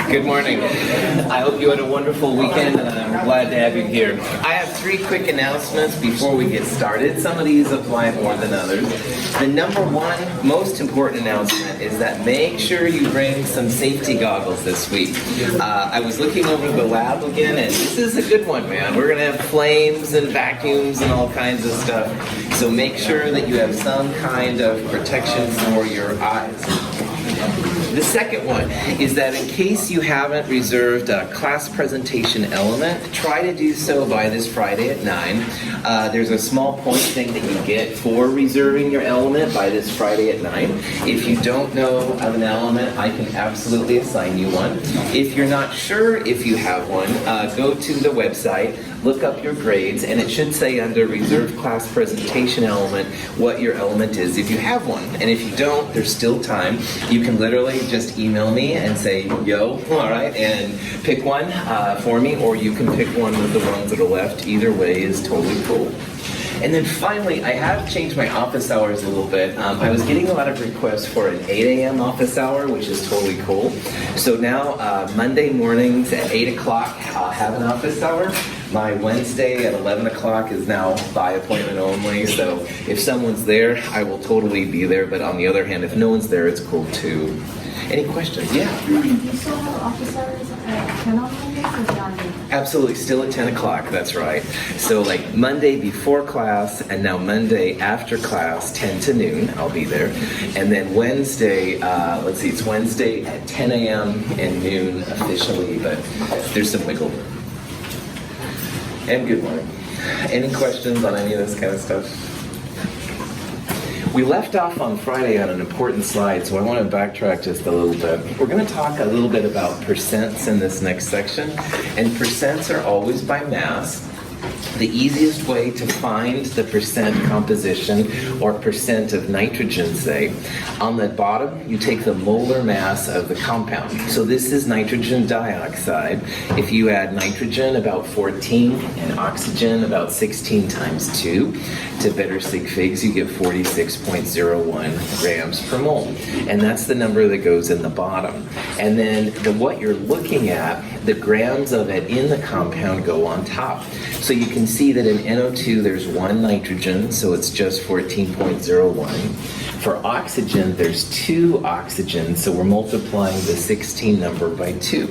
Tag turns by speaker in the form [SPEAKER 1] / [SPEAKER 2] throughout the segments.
[SPEAKER 1] Good morning. I hope you had a wonderful weekend, and I'm glad to have you here. I have 3 quick announcements before we get started. Some of these apply more than others. The number 1 most important announcement is that make sure you bring some safety goggles this week. I was looking over the lab again, and this is a good one, man. We're going to have flames and vacuums and all kinds of stuff. So make sure that you have some kind of protection for your eyes. The second one is that in case you haven't reserved a class presentation element, try to do so by this Friday at 9. There's a small point thing that you get for reserving your element by this Friday at 9. If you don't know of an element, I can absolutely assign you one. If you're not sure if you have one, go to the website, look up your grades, and it should say under reserved class presentation element what your element is if you have one. And if you don't, there's still time. You can literally just email me and say, yo, all right, and pick one for me, or you can pick one of the ones that are left. Either way is totally cool. And then finally, I have changed my office hours a little bit. I was getting a lot of requests for an 8 a.m. office hour, which is totally cool. So now, Monday mornings at 8 o'clock, I'll have an office hour. My Wednesday at 11 o'clock is now by appointment only, so if someone's there, I will totally be there, but on the other hand, if no one's there, it's cool too. Any questions? Yeah?
[SPEAKER 2] You still have office hours at 10 on Mondays or beyond?
[SPEAKER 1] Absolutely, still at 10 o'clock, that's right. So like Monday before class, and now Monday after class, 10 to noon, I'll be there. And then Wednesday, it's Wednesday at 10 a.m. and noon officially, but there's some wiggle room. And good morning. Any questions on any of this kind of stuff? We left off on Friday on an important slide, so I want to backtrack just a little bit. We're going to talk a little bit about percents in this next section, and percents are always by mass. The easiest way to find the percent composition or percent of nitrogen, say, on the bottom, you take the molar mass of the compound. So this is nitrogen dioxide. If you add nitrogen, about 14, and oxygen, about 16 times 2, to better sig figs, you get 46.01 grams per mole. And that's the number that goes in the bottom. And then what you're looking at, the grams of it in the compound go on top. So you can see that in NO2 there's 1 nitrogen, so it's just 14.01. For oxygen, there's 2 oxygens, so we're multiplying the 16 number by 2.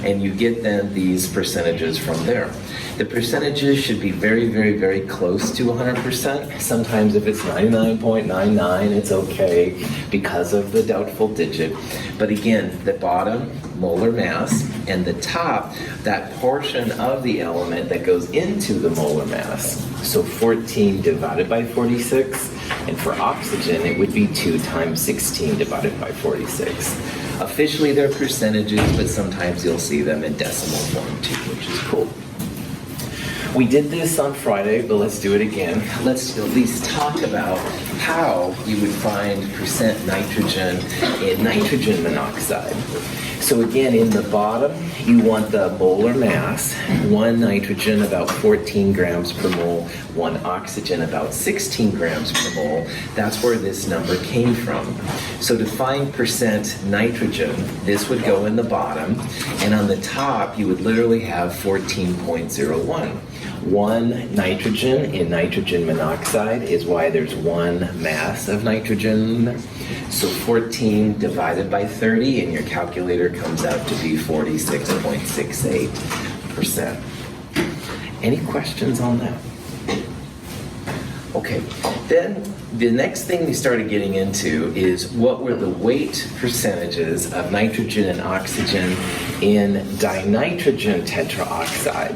[SPEAKER 1] And you get then these percentages from there. The percentages should be very, very, very close to 100%. Sometimes if it's 99.99, it's okay because of the doubtful digit. But again, the bottom, molar mass, and the top, that portion of the element that goes into the molar mass. So 14 divided by 46, and for oxygen, it would be 2 times 16 divided by 46. Officially, they're percentages, but sometimes you'll see them in decimal form too, which is cool. We did this on Friday, but let's do it again. Let's at least talk about how you would find percent nitrogen in nitrogen monoxide. So again, in the bottom, you want the molar mass, 1 nitrogen about 14 grams per mole, 1 oxygen about 16 grams per mole. That's where this number came from. So to find percent nitrogen, this would go in the bottom, and on the top, you would literally have 14.01. 1 nitrogen in nitrogen monoxide is why there's 1 mass of nitrogen. So 14 divided by 30, and your calculator comes out to be 46.68%. Any questions on that? Okay, then the next thing we started getting into is what were the weight percentages of nitrogen and oxygen in dinitrogen tetroxide.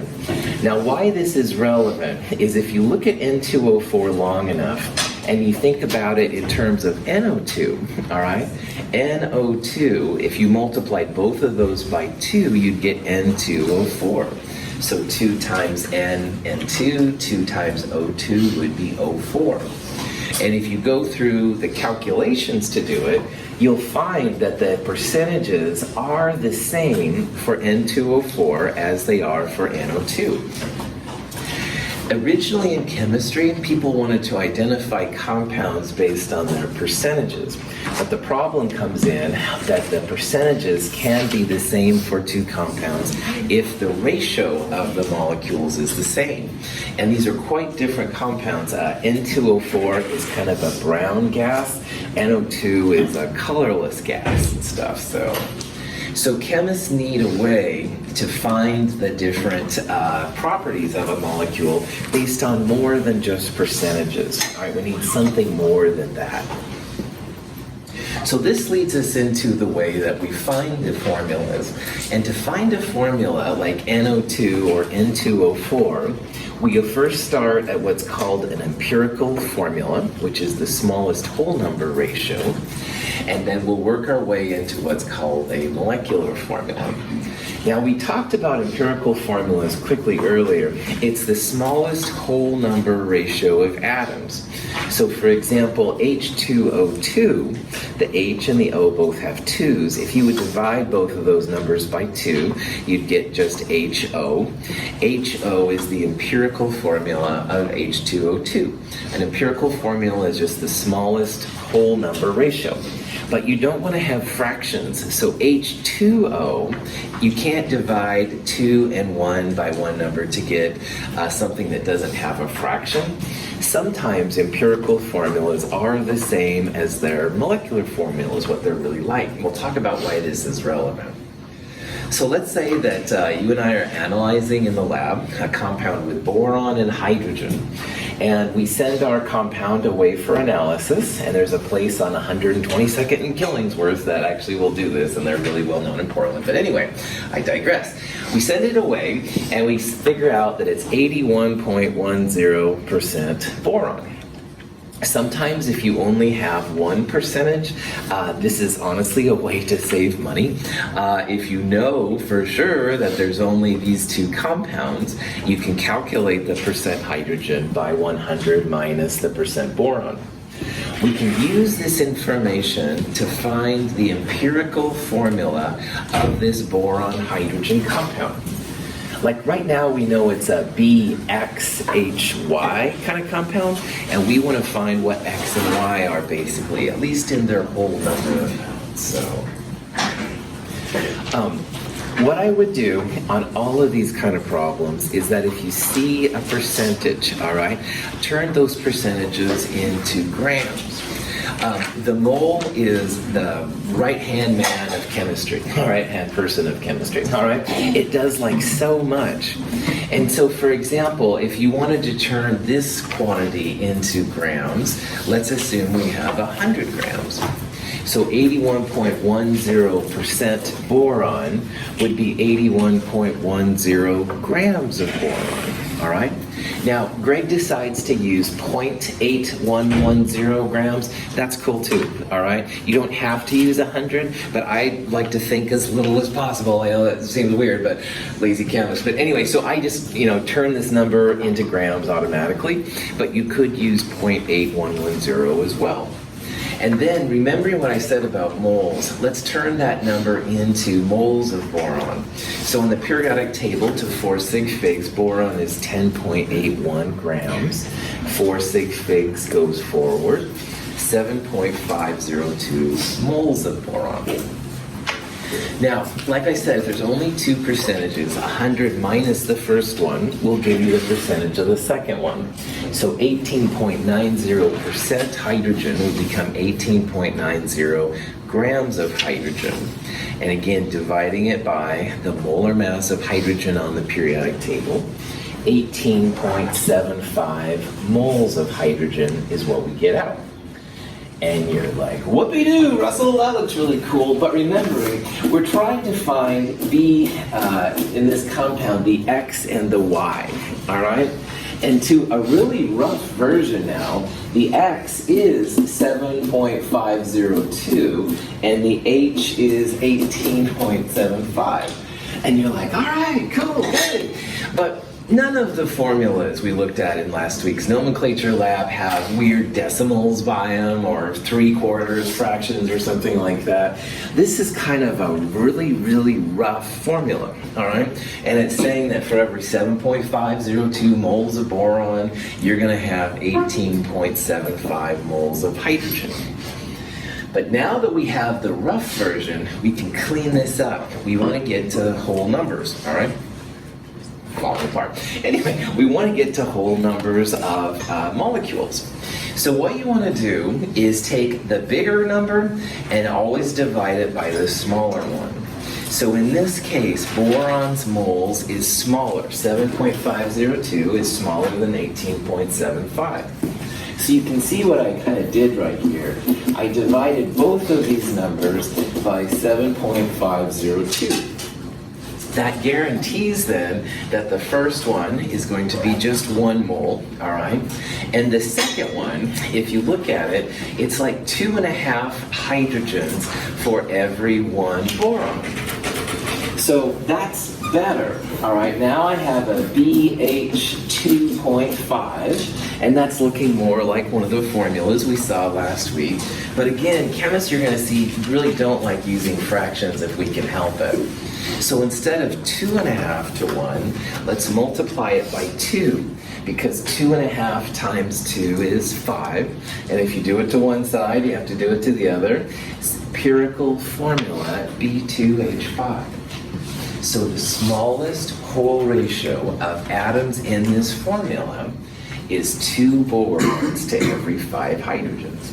[SPEAKER 1] Now why this is relevant is if you look at N2O4 long enough and you think about it in terms of NO2, all right? NO2, if you multiplied both of those by 2, you'd get N2O4. So 2 times N and 2 times O2 would be O4. And if you go through the calculations to do it, you'll find that the percentages are the same for N2O4 as they are for NO2. Originally in chemistry, people wanted to identify compounds based on their percentages. But the problem comes in that the percentages can be the same for two compounds if the ratio of the molecules is the same. And these are quite different compounds. N2O4 is kind of a brown gas. NO2 is a colorless gas and stuff. So chemists need a way to find the different properties of a molecule based on more than just percentages. All right, we need something more than that. So this leads us into the way that we find the formulas. And to find a formula like NO2 or N2O4, we first start at what's called an empirical formula, which is the smallest whole number ratio. And then we'll work our way into what's called a molecular formula. Now, we talked about empirical formulas quickly earlier. It's the smallest whole number ratio of atoms. So, for example, H2O2, the H and the O both have 2's. If you would divide both of those numbers by 2, you'd get just HO. HO is the empirical formula of H2O2. An empirical formula is just the smallest whole number ratio. But you don't want to have fractions. So H2O, you can't divide 2 and 1 by one number to get something that doesn't have a fraction. Sometimes empirical formulas are the same as their molecular formulas, what they're really like. And we'll talk about why this is relevant. So let's say that you and I are analyzing in the lab a compound with boron and hydrogen. And we send our compound away for analysis, and there's a place on 122nd and Killingsworth that actually will do this, and they're really well known in Portland. But anyway, I digress. We send it away, and we figure out that it's 81.10% boron. Sometimes if you only have one percentage, this is honestly a way to save money. If you know for sure that there's only these two compounds, you can calculate the percent hydrogen by 100 minus the percent boron. We can use this information to find the empirical formula of this boron hydrogen compound. Like right now we know it's a BXHY kind of compound, and we want to find what X and Y are basically, at least in their whole number. So, what I would do on all of these kind of problems is that if you see a percentage, all right, turn those percentages into grams. The mole is the right-hand man of chemistry, right-hand person of chemistry, all right? It does like so much. And so, for example, if you wanted to turn this quantity into grams, let's assume we have 100 grams. So 81.10% boron would be 81.10 grams of boron, all right? Now, Greg decides to use 0.8110 grams. That's cool too, all right? You don't have to use 100, but I like to think as little as possible. I know that seems weird, but lazy chemist. But anyway, so I just, turn this number into grams automatically, but you could use 0.8110 as well. And then, remembering what I said about moles, let's turn that number into moles of boron. So in the periodic table to 4 sig figs, boron is 10.81 grams. 4 sig figs goes forward, 7.502 moles of boron. Now, like I said, if there's only two percentages, 100 minus the first one will give you the percentage of the second one. So 18.90% hydrogen will become 18.90 grams of hydrogen. And again, dividing it by the molar mass of hydrogen on the periodic table, 18.75 moles of hydrogen is what we get out. And you're like, whoopee-doo, Russell, that looks really cool. But remembering, we're trying to find in this compound, the X and the Y, all right? And to a really rough version now, the X is 7.502, and the H is 18.75. And you're like, all right, cool, good. But none of the formulas we looked at in last week's nomenclature lab have weird decimals by them or 3/4 fractions or something like that. This is kind of a really, really rough formula, all right? And it's saying that for every 7.502 moles of boron, you're going to have 18.75 moles of hydrogen. But now that we have the rough version, we can clean this up. We want to get to whole numbers, all right? Falling apart. Anyway, we want to get to whole numbers of molecules. So what you want to do is take the bigger number and always divide it by the smaller one. So in this case, boron's moles is smaller. 7.502 is smaller than 18.75. So you can see what I kind of did right here. I divided both of these numbers by 7.502. That guarantees then that the first one is going to be just 1 mole, all right? And the second one, if you look at it, it's like 2.5 hydrogens for every 1 boron. So that's better, all right? Now I have a BH2.5, and that's looking more like one of the formulas we saw last week. But again, chemists you're gonna see really don't like using fractions if we can help it. So instead of 2.5 to 1, let's multiply it by 2, because 2.5 times 2 is 5. And if you do it to one side, you have to do it to the other. It's empirical formula, B2H5. So the smallest whole ratio of atoms in this formula is 2 borons to every 5 hydrogens.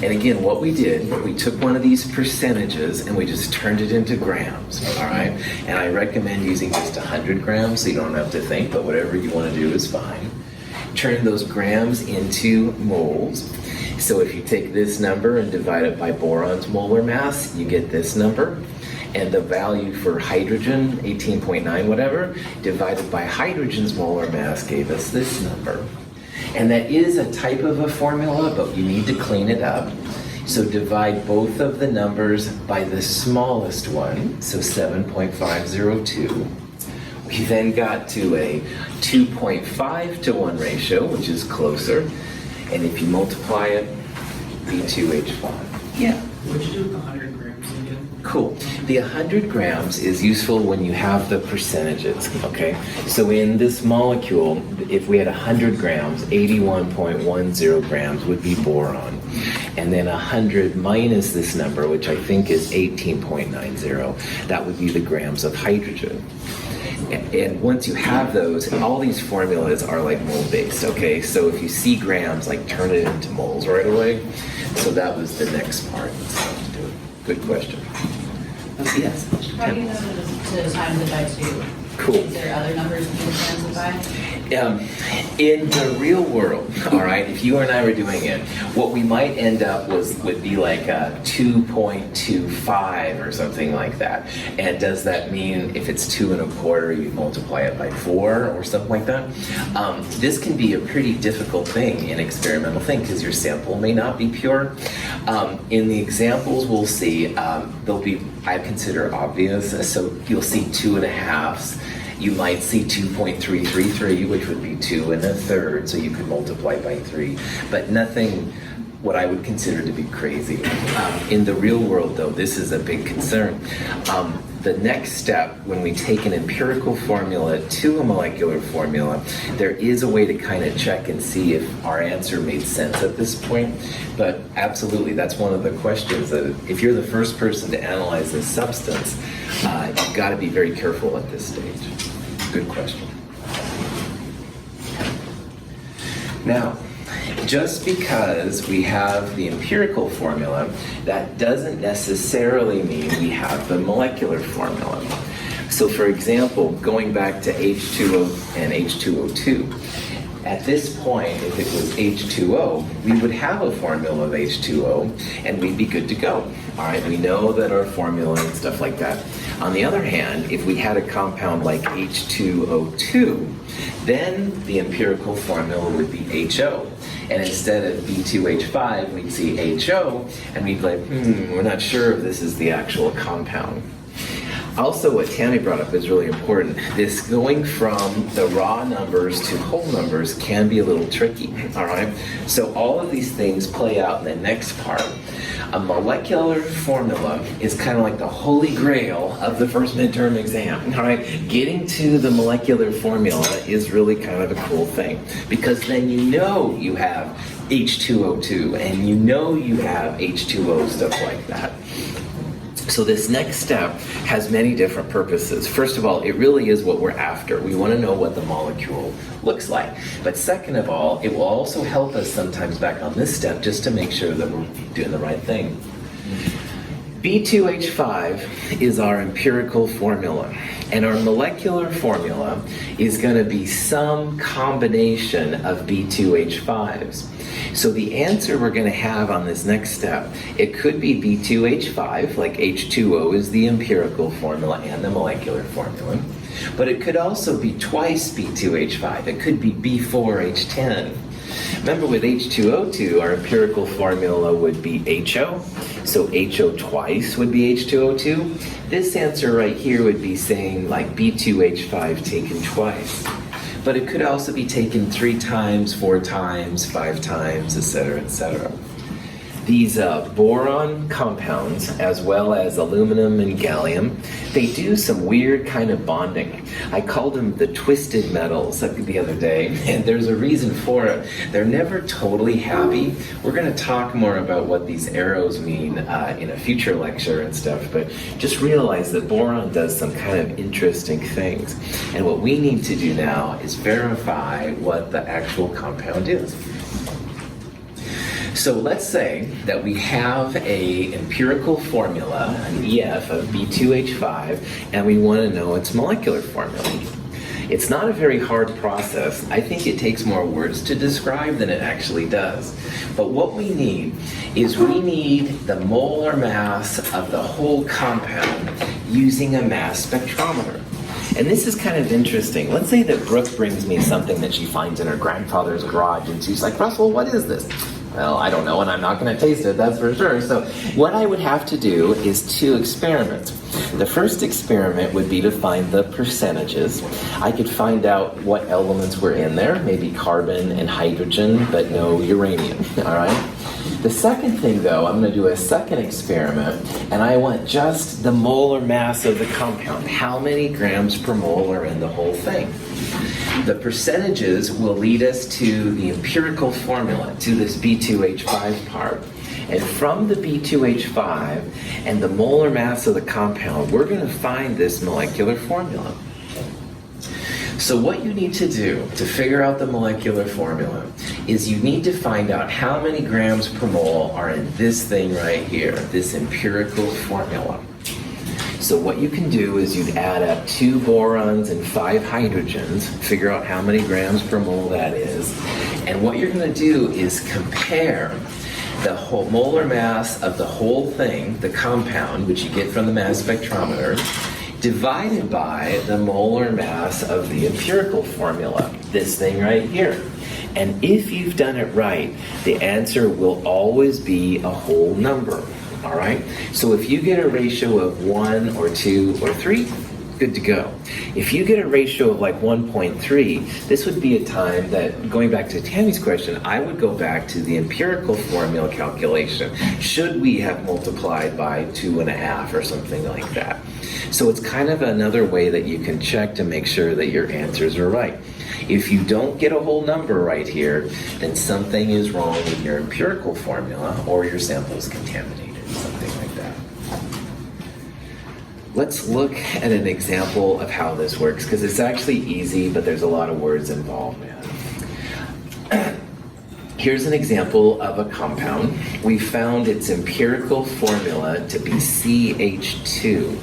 [SPEAKER 1] And again, what we did, we took one of these percentages and we just turned it into grams, all right? And I recommend using just 100 grams so you don't have to think, but whatever you want to do is fine. Turn those grams into moles. So if you take this number and divide it by boron's molar mass, you get this number. And the value for hydrogen, 18.9 whatever, divided by hydrogen's molar mass gave us this number. And that is a type of a formula, but you need to clean it up. So divide both of the numbers by the smallest one, so 7.502. We then got to a 2.5 to 1 ratio, which is closer. And if you multiply it, B2H5. Yeah.
[SPEAKER 3] What'd you do with the 100 grams again?
[SPEAKER 1] Cool. The 100 grams is useful when you have the percentages, okay? So in this molecule, if we had 100 grams, 81.10 grams would be boron. And then 100 minus this number, which I think is 18.90, that would be the grams of hydrogen. And once you have those, all these formulas are like mole-based, okay? So if you see grams, like turn it into moles right away. So that was the next part. So, good question. Yes?
[SPEAKER 4] How do you know to times it by 2?
[SPEAKER 1] Cool.
[SPEAKER 4] Is there other numbers you can times it by?
[SPEAKER 1] In the real world, all right, if you and I were doing it, what we might end up would be like a 2.25 or something like that. And does that mean if it's 2 1/4, you multiply it by 4 or something like that? This can be a pretty difficult thing, an experimental thing, because your sample may not be pure. In the examples we'll see, they'll be, I consider obvious. So you'll see 2 1/2. You might see 2.333, which would be 2 1/3, so you could multiply by 3, but nothing what I would consider to be crazy. In the real world, though, this is a big concern. The next step, when we take an empirical formula to a molecular formula, there is a way to kind of check and see if our answer made sense at this point. But absolutely, that's one of the questions that if you're the first person to analyze this substance, you've got to be very careful at this stage. Good question. Now, just because we have the empirical formula, that doesn't necessarily mean we have the molecular formula. So for example, going back to H2O and H2O2, at this point, if it was H2O, we would have a formula of H2O and we'd be good to go. All right, we know that our formula and stuff like that. On the other hand, if we had a compound like H2O2, then the empirical formula would be HO. And instead of B2H5, we'd see HO, and we'd be like, we're not sure if this is the actual compound. Also, what Tammy brought up is really important. This going from the raw numbers to whole numbers can be a little tricky, all right? So all of these things play out in the next part. A molecular formula is kind of like the holy grail of the first midterm exam, all right? Getting to the molecular formula is really kind of a cool thing, because then you know you have H2O2, and you know you have H2O, stuff like that. So this next step has many different purposes. First of all, it really is what we're after. We want to know what the molecule looks like. But second of all, it will also help us sometimes back on this step just to make sure that we're doing the right thing. B2H5 is our empirical formula, and our molecular formula is going to be some combination of B2H5s. So the answer we're going to have on this next step, it could be B2H5, like H2O is the empirical formula and the molecular formula, but it could also be twice B2H5. It could be B4H10. Remember, with H2O2, our empirical formula would be HO, so HO twice would be H2O2. This answer right here would be saying like B2H5 taken twice. But it could also be taken 3 times, 4 times, 5 times, etc., etc. These boron compounds, as well as aluminum and gallium, they do some weird kind of bonding. I called them the twisted metals the other day, and there's a reason for it. They're never totally happy. We're going to talk more about what these arrows mean in a future lecture and stuff, but just realize that boron does some kind of interesting things. And what we need to do now is verify what the actual compound is. So let's say that we have an empirical formula, an EF of B2H5, and we want to know its molecular formula. It's not a very hard process. I think it takes more words to describe than it actually does. But what we need is we need the molar mass of the whole compound using a mass spectrometer. And this is kind of interesting. Let's say that Brooke brings me something that she finds in her grandfather's garage, and she's like, Russell, what is this? Well, I don't know, and I'm not going to taste it, that's for sure. So what I would have to do is 2 experiments. The first experiment would be to find the percentages. I could find out what elements were in there, maybe carbon and hydrogen, but no uranium, all right? The second thing, though, I'm going to do a second experiment, and I want just the molar mass of the compound. How many grams per mole are in the whole thing? The percentages will lead us to the empirical formula, to this B2H5 part. And from the B2H5 and the molar mass of the compound, we're going to find this molecular formula. So what you need to do to figure out the molecular formula is you need to find out how many grams per mole are in this thing right here, this empirical formula. So what you can do is you'd add up 2 borons and 5 hydrogens, figure out how many grams per mole that is, and what you're going to do is compare the whole molar mass of the whole thing, the compound, which you get from the mass spectrometer, divided by the molar mass of the empirical formula, this thing right here. And if you've done it right, the answer will always be a whole number. All right? So if you get a ratio of 1 or 2 or 3, good to go. If you get a ratio of like 1.3, this would be a time that, going back to Tammy's question, I would go back to the empirical formula calculation. Should we have multiplied by 2.5 or something like that? So it's kind of another way that you can check to make sure that your answers are right. If you don't get a whole number right here, then something is wrong with your empirical formula or your sample is contaminated, something like that. Let's look at an example of how this works, because it's actually easy, but there's a lot of words involved, man. Here's an example of a compound. We found its empirical formula to be CH2.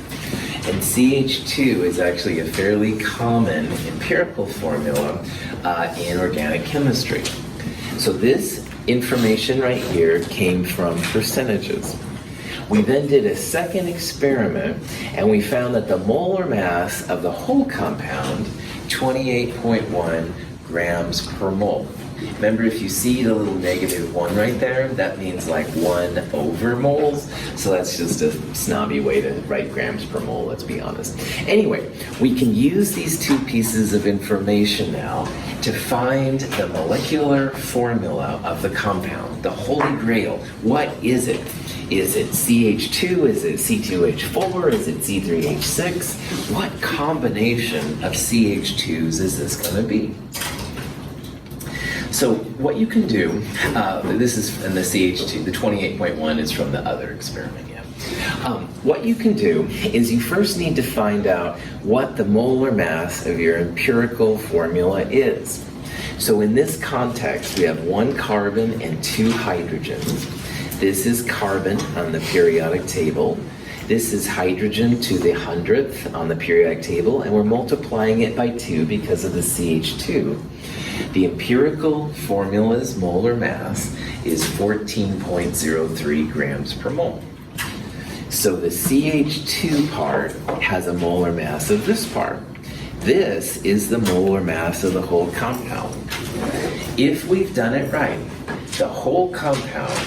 [SPEAKER 1] And CH2 is actually a fairly common empirical formula in organic chemistry. So this information right here came from percentages. We then did a second experiment, and we found that the molar mass of the whole compound, 28.1 grams per mole. Remember, if you see the little -1 right there, that means like 1 over moles. So that's just a snobby way to write grams per mole, let's be honest. Anyway, we can use these 2 pieces of information now to find the molecular formula of the compound, the holy grail. What is it? Is it CH2? Is it C2H4? Is it C3H6? What combination of CH2s is this going to be? So what you can do, this is in the CH2, the 28.1 is from the other experiment, yeah. What you can do is you first need to find out what the molar mass of your empirical formula is. So in this context, we have 1 carbon and 2 hydrogens. This is carbon on the periodic table. This is hydrogen to the 100th on the periodic table, and we're multiplying it by 2 because of the CH2. The empirical formula's molar mass is 14.03 grams per mole. So the CH2 part has a molar mass of this part. This is the molar mass of the whole compound. If we've done it right, the whole compound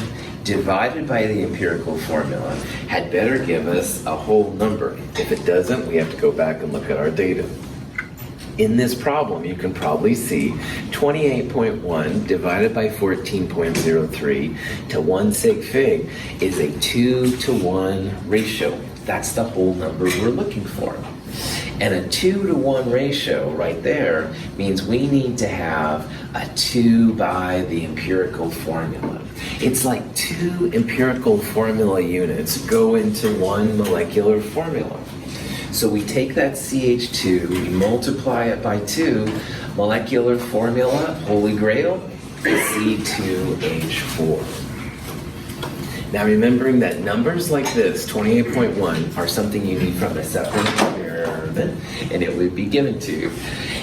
[SPEAKER 1] divided by the empirical formula had better give us a whole number. If it doesn't, we have to go back and look at our data. In this problem, you can probably see 28.1 divided by 14.03 to 1 sig fig is a 2-to-1 ratio. That's the whole number we're looking for. And a 2-to-1 ratio right there means we need to have a 2 by the empirical formula. It's like 2 empirical formula units go into 1 molecular formula. So we take that CH2, we multiply it by 2, molecular formula, holy grail, C2H4. Now remembering that numbers like this, 28.1, are something you need from a separate experiment, and it would be given to you.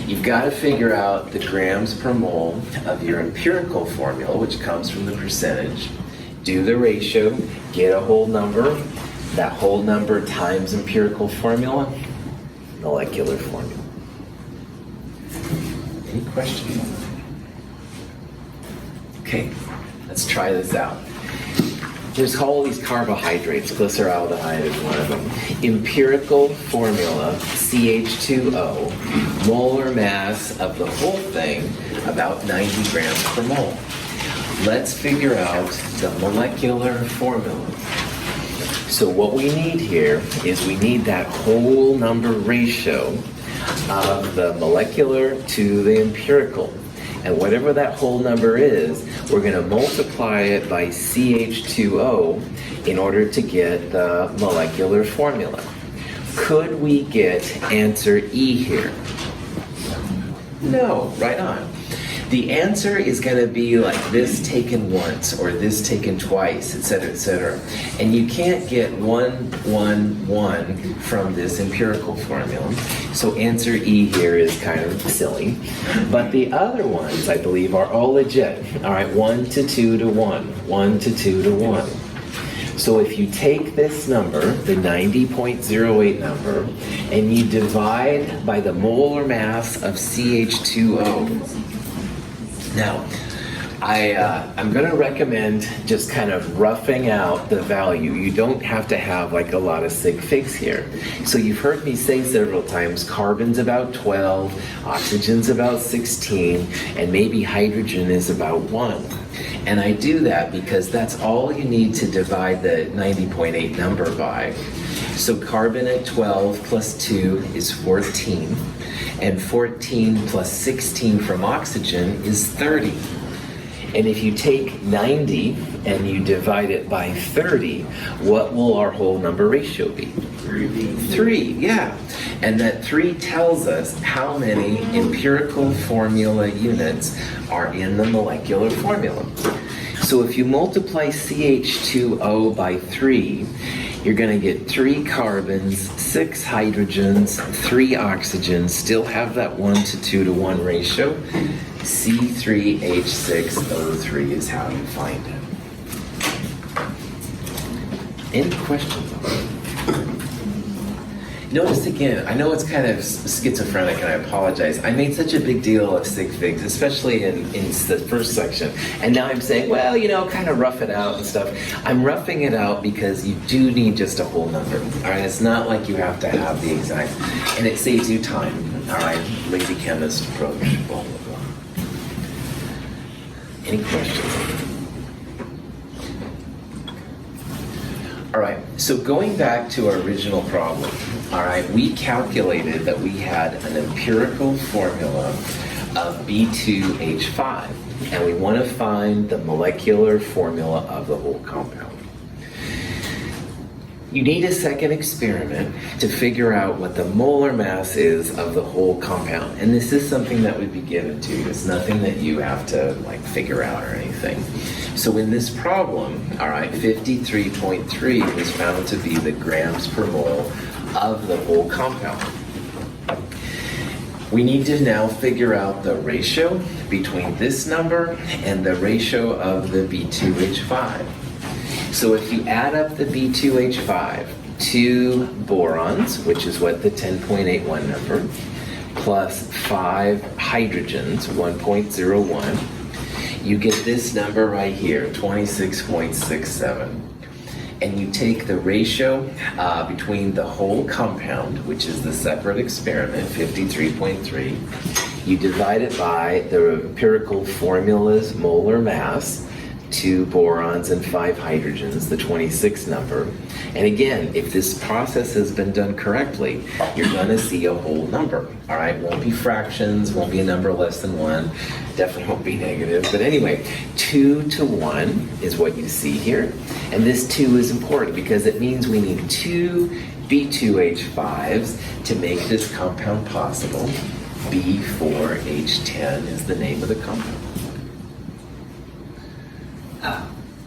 [SPEAKER 1] You've got to figure out the grams per mole of your empirical formula, which comes from the percentage, do the ratio, get a whole number, that whole number times empirical formula, molecular formula. Any questions? Okay, let's try this out. There's all these carbohydrates, glyceraldehyde is one of them. Empirical formula, CH2O, molar mass of the whole thing, about 90 grams per mole. Let's figure out the molecular formula. So what we need here is we need that whole number ratio of the molecular to the empirical. And whatever that whole number is, we're going to multiply it by CH2O in order to get the molecular formula. Could we get answer E here? No, right on. The answer is going to be like this taken once or this taken twice, etc., etc. And you can't get 1, 1, 1 from this empirical formula. So answer E here is kind of silly. But the other ones, I believe, are all legit. All right, 1 to 2 to 1, 1 to 2 to 1. So if you take this number, the 90.08 number, and you divide by the molar mass of CH2O, now, I'm going to recommend just kind of roughing out the value. You don't have to have like a lot of sig figs here. So you've heard me say several times, carbon's about 12, oxygen's about 16, and maybe hydrogen is about 1. And I do that because that's all you need to divide the 90.8 number by. So carbon at 12 plus 2 is 14. And 14 plus 16 from oxygen is 30. And if you take 90 and you divide it by 30, what will our whole number ratio be? 3, yeah. And that 3 tells us how many empirical formula units are in the molecular formula. So if you multiply CH2O by 3, you're going to get 3 carbons, 6 hydrogens, 3 oxygens, still have that 1 to 2 to 1 ratio. C3H6O3 is how you find it. Any questions on that? Notice again, I know it's kind of schizophrenic and I apologize. I made such a big deal of sig figs, especially in the first section. And now I'm saying, well, you know, kind of rough it out and stuff. I'm roughing it out because you do need just a whole number. All right, it's not like you have to have the exact, and it saves you time. All right, lazy chemist approach, blah, blah, blah. Any questions? All right, so going back to our original problem, all right, we calculated that we had an empirical formula of B2H5, and we want to find the molecular formula of the whole compound. You need a second experiment to figure out what the molar mass is of the whole compound. And this is something that would be given to you. It's nothing that you have to like figure out or anything. So in this problem, all right, 53.3 was found to be the grams per mole of the whole compound. We need to now figure out the ratio between this number and the ratio of the B2H5. So if you add up the B2H5, 2 borons, which is what the 10.81 number, plus 5 hydrogens, 1.01, you get this number right here, 26.67. And you take the ratio between the whole compound, which is the separate experiment, 53.3, you divide it by the empirical formula's molar mass, 2 borons and 5 hydrogens, the 26 number. And again, if this process has been done correctly, you're going to see a whole number. All right, won't be fractions, won't be a number less than 1, definitely won't be negative. But anyway, 2 to 1 is what you see here. And this 2 is important because it means we need 2 B2H5s to make this compound possible. B4H10 is the name of the compound.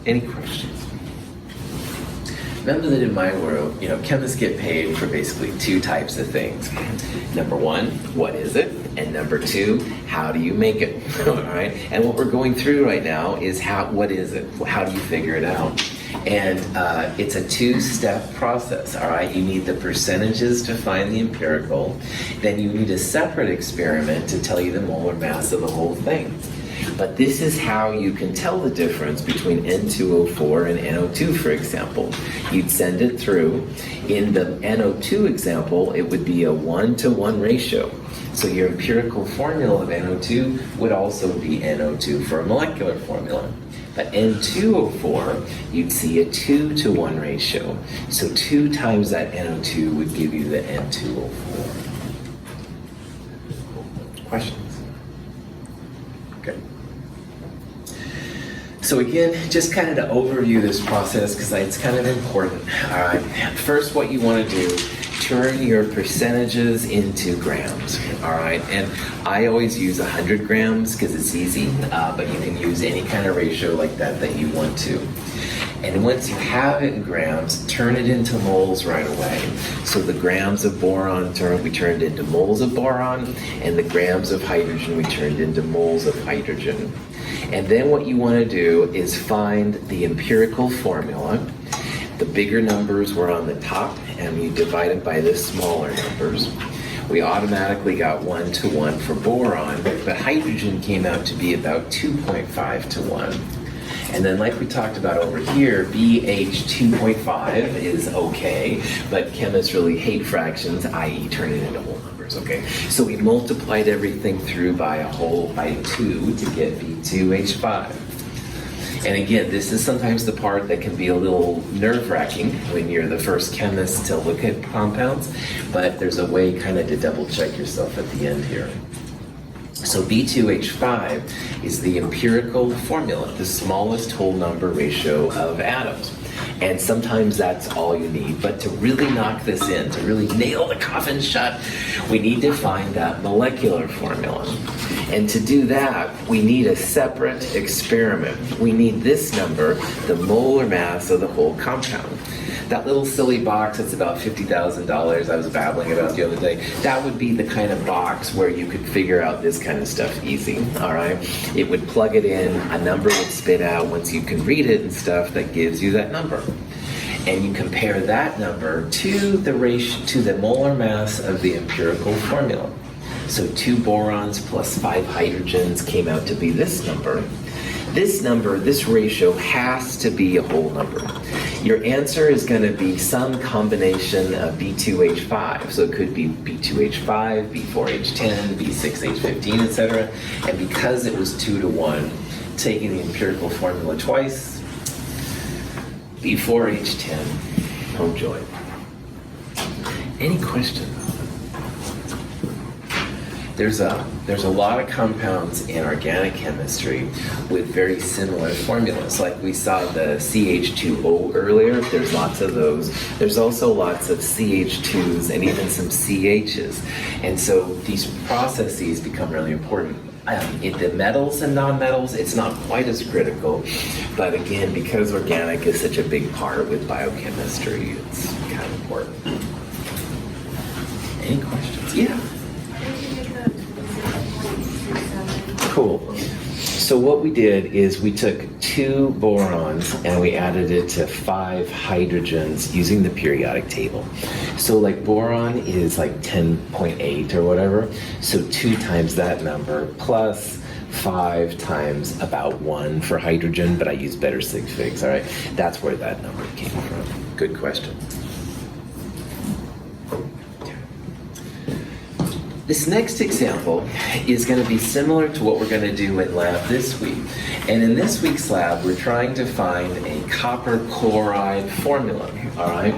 [SPEAKER 1] Any questions? Remember that in my world, chemists get paid for basically 2 types of things. Number 1, what is it? And number 2, how do you make it? All right. And what we're going through right now is what is it? How do you figure it out? And it's a 2-step process. All right. You need the percentages to find the empirical. Then you need a separate experiment to tell you the molar mass of the whole thing. But this is how you can tell the difference between N2O4 and NO2, for example. You'd send it through. In the NO2 example, it would be a 1-to-1 ratio. So your empirical formula of NO2 would also be NO2 for a molecular formula. But N2O4, you'd see a 2-to-1 ratio. So 2 times that NO2 would give you the N2O4. Questions? Okay. So again, just kind of to overview this process because it's kind of important. All right. First, what you want to do, turn your percentages into grams. All right. And I always use 100 grams because it's easy, but you can use any kind of ratio like that you want to. And once you have it in grams, turn it into moles right away. So the grams of boron we turned into moles of boron, and the grams of hydrogen we turned into moles of hydrogen. And then what you want to do is find the empirical formula. The bigger numbers were on the top, and you divide it by the smaller numbers. We automatically got 1-to-1 for boron, but hydrogen came out to be about 2.5 to 1. And then like we talked about over here, BH 2.5 is okay, but chemists really hate fractions, i.e. turn it into whole numbers, okay? So we multiplied everything through by 2 to get B2H5. And again, this is sometimes the part that can be a little nerve-wracking when you're the first chemist to look at compounds, but there's a way kind of to double check yourself at the end here. So B2H5 is the empirical formula, the smallest whole number ratio of atoms. And sometimes that's all you need. But to really knock this in, to really nail the coffin shut, we need to find that molecular formula. And to do that, we need a separate experiment. We need this number, the molar mass of the whole compound. That little silly box that's about $50,000 I was babbling about the other day, that would be the kind of box where you could figure out this kind of stuff easy, all right? It would plug it in, a number would spit out once you can read it and stuff that gives you that number. And you compare that number to the ratio, to the molar mass of the empirical formula. So 2 borons plus 5 hydrogens came out to be this number. This number, this ratio has to be a whole number. Your answer is going to be some combination of B2H5. So it could be B2H5, B4H10, B6H15, etc. And because it was 2-to-1, taking the empirical formula twice, B4H10, home joy. Any questions? there's a lot of compounds in organic chemistry with very similar formulas. Like we saw the CH2O earlier, there's lots of those. There's also lots of CH2s and even some CHs. And so these processes become really important. In the metals and non-metals, it's not quite as critical, but again, because organic is such a big part with biochemistry, it's kind of important. Any questions? Yeah. Cool. So what we did is we took 2 borons and we added it to 5 hydrogens using the periodic table. So like boron is like 10.8 or whatever. So 2 times that number plus 5 times about 1 for hydrogen, but I use better sig figs, all right? That's where that number came from. Good question. This next example is going to be similar to what we're going to do in lab this week. And in this week's lab, we're trying to find a copper chloride formula, all right?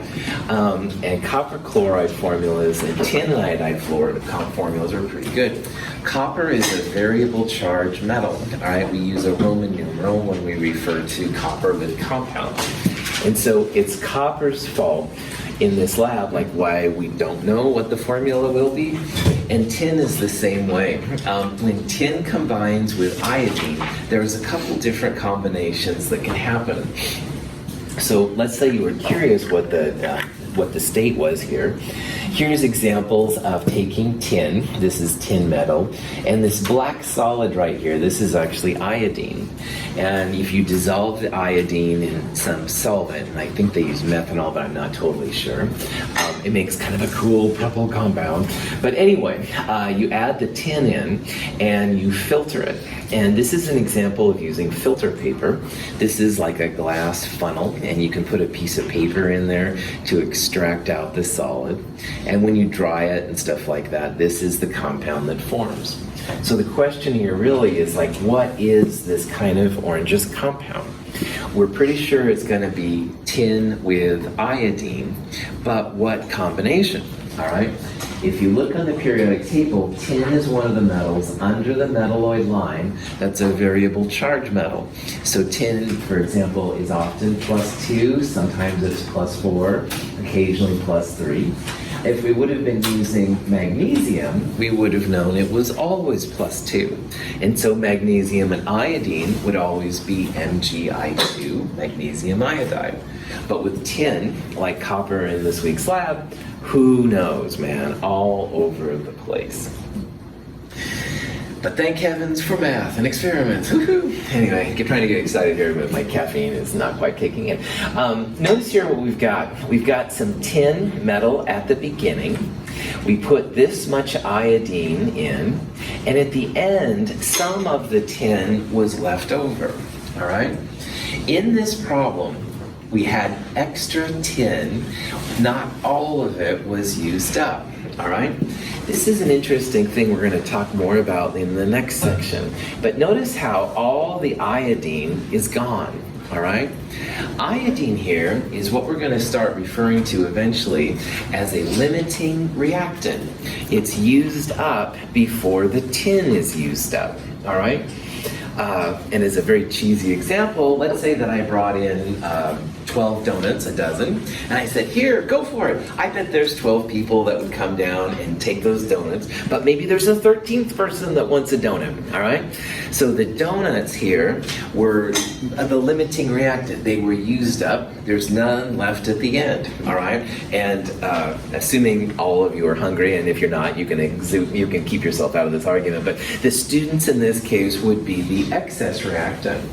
[SPEAKER 1] And copper chloride formulas and tin iodide formulas are pretty good. Copper is a variable charge metal, all right? We use a Roman numeral when we refer to copper with compounds. And so it's copper's fault in this lab, like why we don't know what the formula will be. And tin is the same way. When tin combines with iodine, there's a couple different combinations that can happen. So let's say you were curious what the state was here. Here's examples of taking tin, this is tin metal, and this black solid right here, this is actually iodine. And if you dissolve the iodine in some solvent, and I think they use methanol, but I'm not totally sure, it makes kind of a cool purple compound. But anyway, you add the tin in and you filter it. And this is an example of using filter paper. This is like a glass funnel, and you can put a piece of paper in there to extract out the solid. And when you dry it and stuff like that, this is the compound that forms. So the question here really is like, what is this kind of orangish compound? We're pretty sure it's going to be tin with iodine, but what combination? All right. If you look on the periodic table, tin is one of the metals under the metalloid line. That's a variable charge metal. So tin, for example, is often +2, sometimes it's +4, occasionally +3. If we would have been using magnesium, we would have known it was always +2. And so magnesium and iodine would always be MgI2, magnesium iodide. But with tin, like copper in this week's lab, who knows, man, all over the place. But thank heavens for math and experiments. Woohoo! Anyway, trying to get excited here, but my caffeine is not quite kicking in. Notice here what we've got. We've got some tin metal at the beginning. We put this much iodine in, and at the end, some of the tin was left over. All right? In this problem, we had extra tin. Not all of it was used up. All right? This is an interesting thing we're going to talk more about in the next section. But notice how all the iodine is gone. All right? Iodine here is what we're going to start referring to eventually as a limiting reactant. It's used up before the tin is used up. All right? And as a very cheesy example, let's say that I brought in 12 donuts, a dozen, and I said, here, go for it. I bet there's 12 people that would come down and take those donuts, but maybe there's a 13th person that wants a donut, all right? So the donuts here were the limiting reactant. They were used up. There's none left at the end, all right? And assuming all of you are hungry, and if you're not, you can keep yourself out of this argument, but the students in this case would be the excess reactant.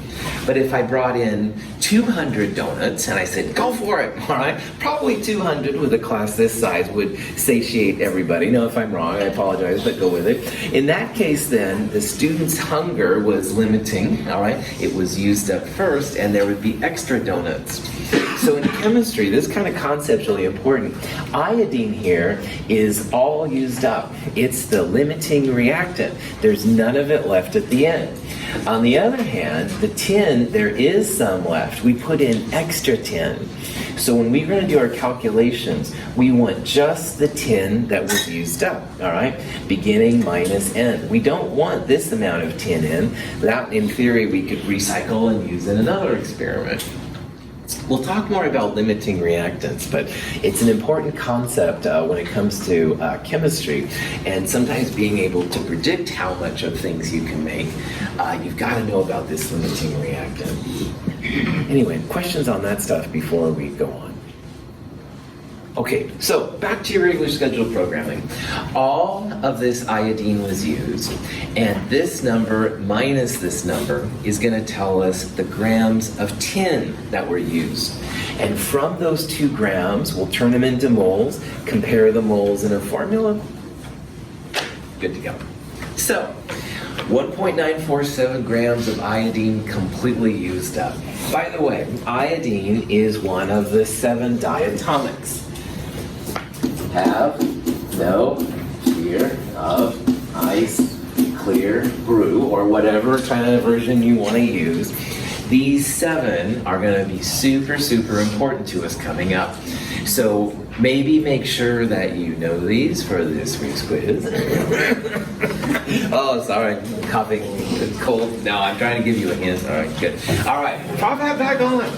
[SPEAKER 1] But if I brought in 200 donuts and I said, go for it, all right? Probably 200 with a class this size would satiate everybody. Now, if I'm wrong, I apologize, but go with it. In that case, then, the student's hunger was limiting, all right? It was used up first, and there would be extra donuts. So in chemistry, this is kind of conceptually important. Iodine here is all used up. It's the limiting reactant. There's none of it left at the end. On the other hand, the tin, there is some left. We put in extra tin. So when we're going to do our calculations, we want just the tin that was used up, all right? Beginning minus end. We don't want this amount of tin in. That, in theory, we could recycle and use in another experiment. We'll talk more about limiting reactants, but it's an important concept when it comes to chemistry, and sometimes being able to predict how much of things you can make, you've got to know about this limiting reactant. Anyway, questions on that stuff before we go on? Okay, so back to your regular scheduled programming. All of this iodine was used, and this number minus this number is going to tell us the grams of tin that were used. And from those 2 grams, we'll turn them into moles, compare the moles in a formula. Good to go. So, 1.947 grams of iodine completely used up. By the way, iodine is one of the 7 diatomics. Have no fear of ice, clear, brew, or whatever kind of version you want to use. These 7 are going to be super, super important to us coming up. So maybe make sure that you know these for this week's quiz. Oh, sorry, I'm coughing, it's cold. No, I'm trying to give you a hint. All right, good. All right, pop that back on.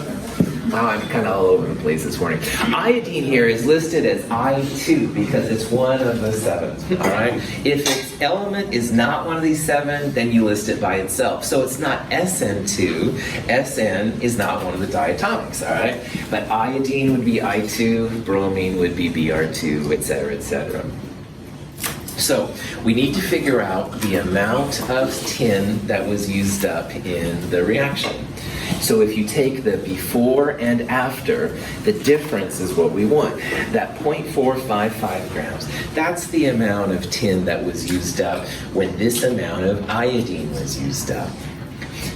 [SPEAKER 1] Wow, I'm kind of all over the place this morning. Iodine here is listed as I2 because it's one of the 7, all right? If its element is not one of these 7, then you list it by itself. So it's not SN2. SN is not one of the diatomics, all right? But iodine would be I2, bromine would be Br2, etc., etc. So we need to figure out the amount of tin that was used up in the reaction. So if you take the before and after, the difference is what we want. That 0.455 grams, that's the amount of tin that was used up when this amount of iodine was used up.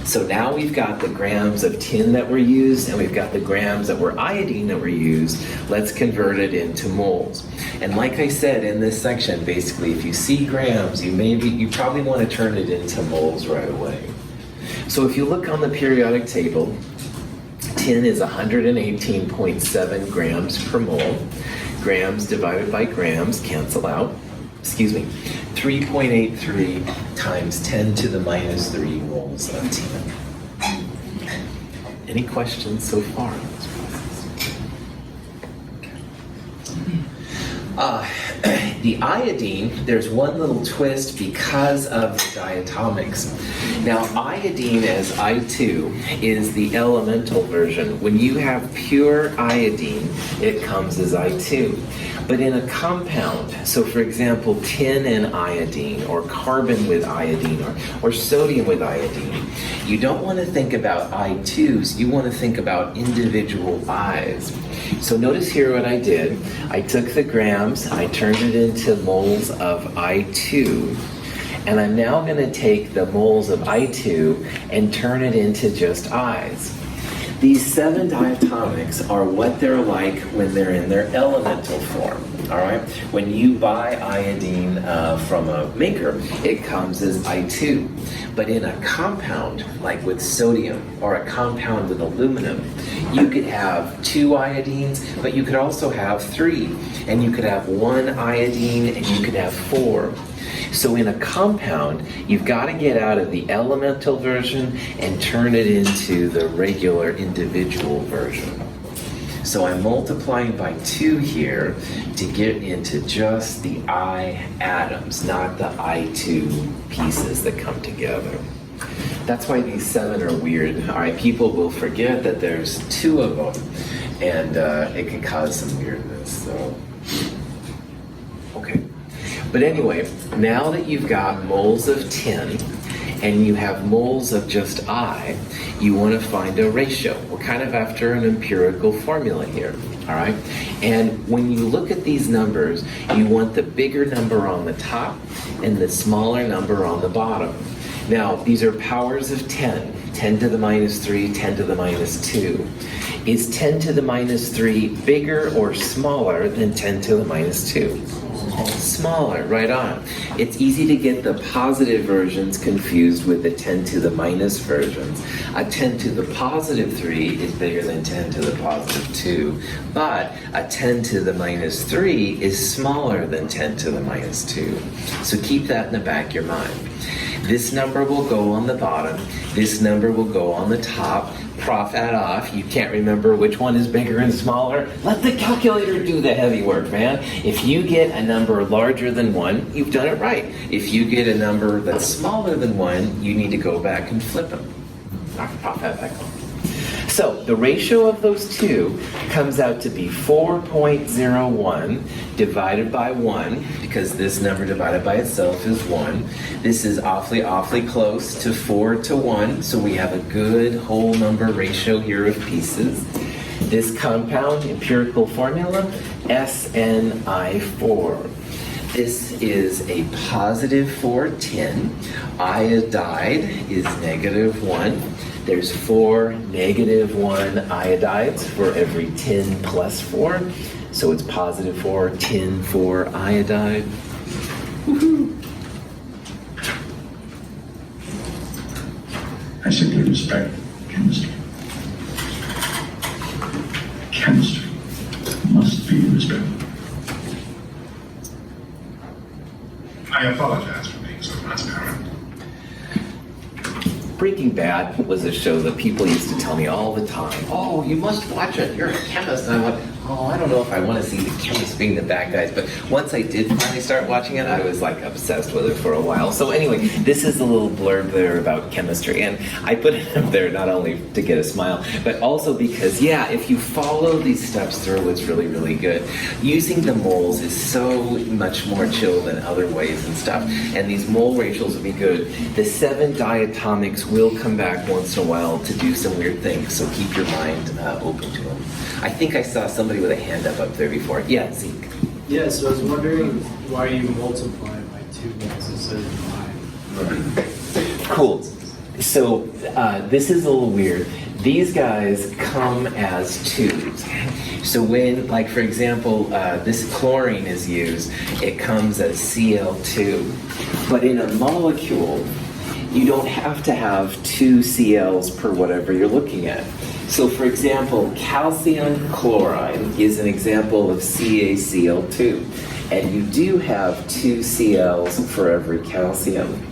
[SPEAKER 1] So now we've got the grams of tin that were used, and we've got the grams that were iodine that were used. Let's convert it into moles. And like I said in this section, basically, if you see grams, you probably want to turn it into moles right away. So if you look on the periodic table, tin is 118.7 grams per mole. Grams divided by grams cancel out. 3.83 times 10 to the minus 3 moles of tin. Any questions so far on this process? The iodine, there's one little twist because of the diatomics. Now, iodine as I2 is the elemental version. When you have pure iodine, it comes as I2. But in a compound, so for example, tin and iodine, or carbon with iodine, or sodium with iodine, you don't want to think about I2s, you want to think about individual I's. So notice here what I did. I took the grams, I turned it into moles of I2, and I'm now going to take the moles of I2 and turn it into just I's. These 7 diatomics are what they're like when they're in their elemental form, all right? When you buy iodine from a maker, it comes as I2. But in a compound, like with sodium, or a compound with aluminum, you could have 2 iodines, but you could also have 3. And you could have 1 iodine, and you could have 4. So in a compound, you've got to get out of the elemental version and turn it into the regular individual version. So I'm multiplying by 2 here to get into just the I atoms, not the I2 pieces that come together. That's why these 7 are weird. All right, people will forget that there's 2 of them, and it can cause some weirdness. So, okay. But anyway, now that you've got moles of tin and you have moles of just I, you want to find a ratio. We're kind of after an empirical formula here, all right? And when you look at these numbers, you want the bigger number on the top and the smaller number on the bottom. Now, these are powers of 10, 10 to the minus 3, 10 to the minus 2. Is 10 to the minus 3 bigger or smaller than 10 to the minus 2? Smaller, right on. It's easy to get the positive versions confused with the 10 to the minus versions. A 10 to the positive 3 is bigger than 10 to the positive 2, but a 10 to the minus 3 is smaller than 10 to the minus 2. So keep that in the back of your mind. This number will go on the bottom. This number will go on the top. Prof add off. You can't remember which one is bigger and smaller. Let the calculator do the heavy work, man. If you get a number larger than 1, you've done it right. If you get a number that's smaller than 1, you need to go back and flip them. Prof add back on. So the ratio of those two comes out to be 4.01 divided by 1, because this number divided by itself is 1. This is awfully close to 4 to 1, so we have a good whole number ratio here of pieces. This compound, empirical formula, SNI4. This is a positive 410. Iodide is negative 1. There's 4 negative 1 iodides for every 10 plus 4. So it's positive 4, 10, 4 iodide. Woohoo!
[SPEAKER 5] I simply respect chemistry. Chemistry must be respected. I apologize for being so transparent.
[SPEAKER 1] Breaking Bad was a show that people used to tell me all the time, oh, you must watch it, you're a chemist. And I went, oh, I don't know if I want to see the chemists being the bad guys. But once I did finally start watching it, I was like obsessed with it for a while. So anyway, this is a little blurb there about chemistry. And I put it up there not only to get a smile, but also because, yeah, if you follow these steps through, it's really, really good. Using the moles is so much more chill than other ways and stuff. And these mole ratios will be good. The 7 diatomics will come back once in a while to do some weird things. So keep your mind open to them. I think I saw somebody with a hand up there before. Yeah, Zeke.
[SPEAKER 3] Yeah, so I was wondering why you multiply by 2 moles instead of 5.
[SPEAKER 1] Cool. So this is a little weird. These guys come as 2s. So when, like for example, this chlorine is used, it comes as Cl2. But in a molecule, you don't have to have 2 Cl's per whatever you're looking at. So for example, calcium chloride is an example of CaCl2. And you do have 2 Cl's for every calcium.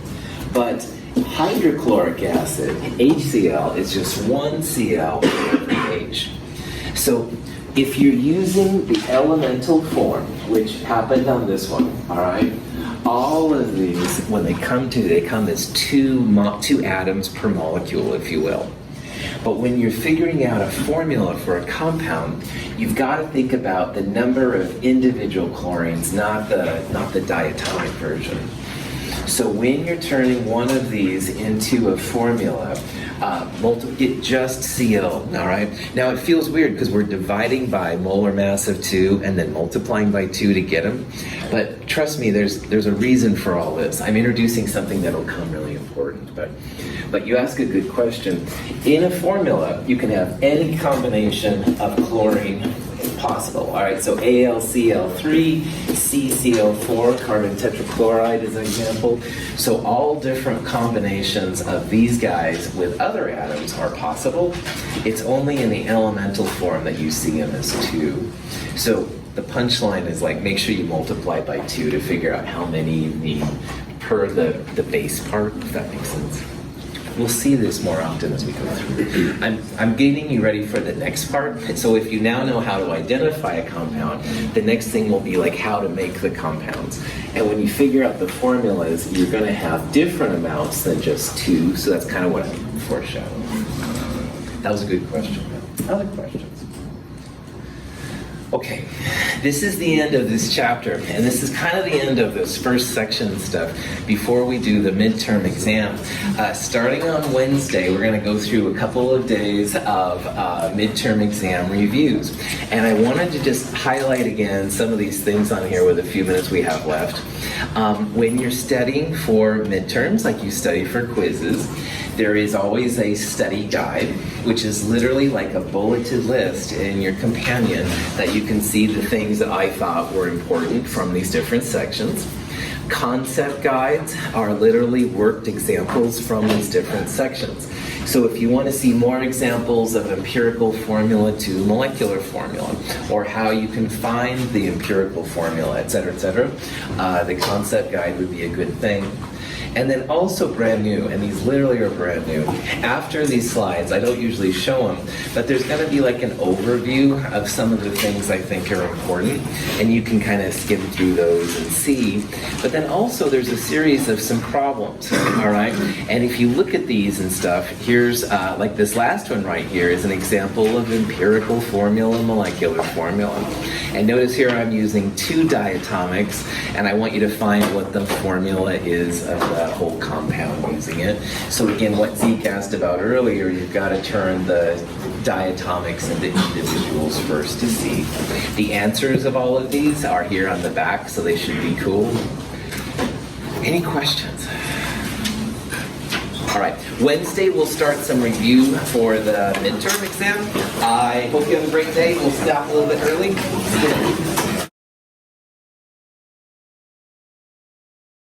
[SPEAKER 1] But hydrochloric acid, HCl, is just 1 Cl for every H. So if you're using the elemental form, which happened on this one, all right? All of these, when they come as 2 atoms per molecule, if you will. But when you're figuring out a formula for a compound, you've got to think about the number of individual chlorines, not the diatomic version. So when you're turning one of these into a formula, get just Cl, all right? Now it feels weird because we're dividing by molar mass of 2 and then multiplying by 2 to get them. But trust me, there's a reason for all this. I'm introducing something that'll come really important. But you ask a good question. In a formula, you can have any combination of chlorine possible. All right, so AlCl3, CCl4, carbon tetrachloride is an example. So all different combinations of these guys with other atoms are possible. It's only in the elemental form that you see them as 2. So the punchline is like, make sure you multiply by 2 to figure out how many you need per the base part, if that makes sense. We'll see this more often as we go through. I'm getting you ready for the next part. So if you now know how to identify a compound, the next thing will be like how to make the compounds. And when you figure out the formulas, you're going to have different amounts than just 2. So that's kind of what I'm foreshadowing. That was a good question. Other questions? Okay, this is the end of this chapter, and this is kind of the end of this first section and stuff before we do the midterm exam. Starting on Wednesday, we're going to go through a couple of days of midterm exam reviews. And I wanted to just highlight again some of these things on here with the few minutes we have left. When you're studying for midterms, like you study for quizzes, there is always a study guide, which is literally like a bulleted list in your companion that you can see the things that I thought were important from these different sections. Concept guides are literally worked examples from these different sections. So if you want to see more examples of empirical formula to molecular formula, or how you can find the empirical formula, et cetera, the concept guide would be a good thing. And then also brand new, and these literally are brand new. After these slides, I don't usually show them, but there's going to be like an overview of some of the things I think are important, and you can kind of skim through those and see. But then also there's a series of some problems, all right? And if you look at these and stuff, here's like this last one right here is an example of empirical formula, molecular formula. And notice here I'm using 2 diatomics, and I want you to find what the formula is of the whole compound using it. So again, what Zeke asked about earlier, you've got to turn the diatomics into individuals first to see. The answers of all of these are here on the back, so they should be cool. Any questions? All right, Wednesday we'll start some review for the midterm exam. I hope you have a great day. We'll stop a little bit early. See you then.